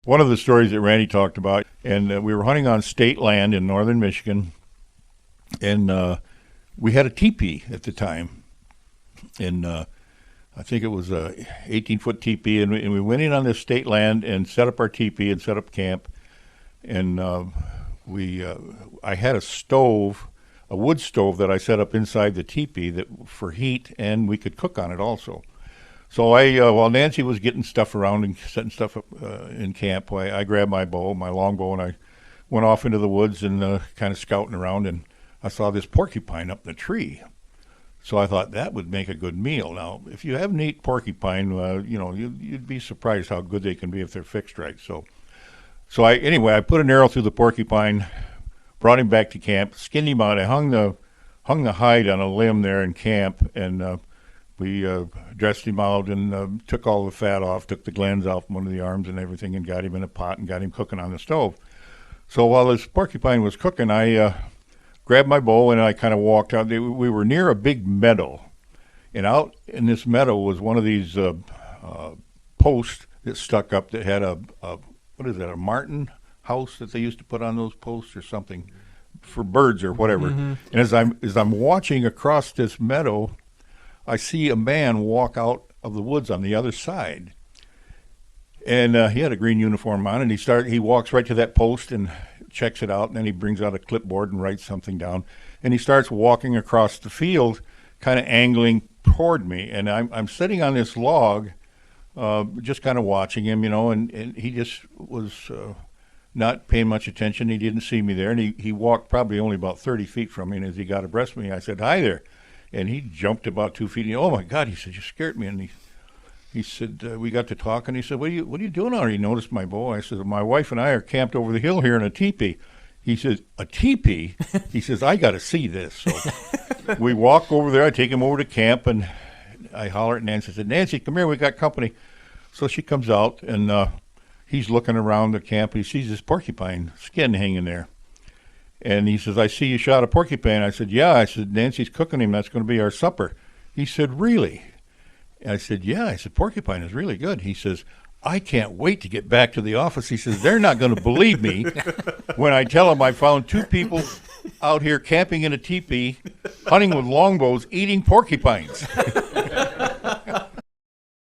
One of the stories that Randy talked about, and we were hunting on state land in northern Michigan, and we had a teepee at the time, and I think it was a 18-foot teepee, and we went in on this state land and set up our teepee and set up camp, and I had a stove, a wood stove that I set up inside the teepee that for heat, and we could cook on it also. So while Nancy was getting stuff around and setting stuff up in camp, I grabbed my longbow, and I went off into the woods and kind of scouting around, and I saw this porcupine up in the tree. So I thought that would make a good meal. Now, if you haven't eaten porcupine, you'd be surprised how good they can be if they're fixed right. So I put an arrow through the porcupine, brought him back to camp, skinned him out. I hung the hide on a limb there in camp, and we dressed him out and took all the fat off, took the glands out from under the arms and everything, and got him in a pot and got him cooking on the stove. So while this porcupine was cooking, I grabbed my bow and I kind of walked out. We were near a big meadow, and out in this meadow was one of these posts that stuck up that had a martin house that they used to put on those posts or something for birds or whatever. Mm-hmm. And as I'm watching across this meadow, I see a man walk out of the woods on the other side. And he had a green uniform on, and he walks right to that post and checks it out, and then he brings out a clipboard and writes something down. And he starts walking across the field, kind of angling toward me. And I'm sitting on this log, just kind of watching him, and he just was not paying much attention. He didn't see me there, and he walked probably only about 30 feet from me. And as he got abreast of me, I said, "Hi there." And he jumped about 2 feet. And, "Oh my God," he said, "you scared me." And he said, we got to talk, and he said, what are you doing out here? He noticed my bow. I said, "My wife and I are camped over the hill here in a teepee." He says, "A teepee?" He says, "I got to see this." So we walk over there. I take him over to camp, and I holler at Nancy. I said, "Nancy, come here. We got company." So she comes out, and he's looking around the camp. He sees this porcupine skin hanging there. And he says, "I see you shot a porcupine." I said, "Yeah." I said, "Nancy's cooking him. That's going to be our supper." He said, "Really?" And I said, "Yeah." I said, "Porcupine is really good." He says, "I can't wait to get back to the office." He says, "They're not going to believe me when I tell them I found two people out here camping in a teepee, hunting with longbows, eating porcupines."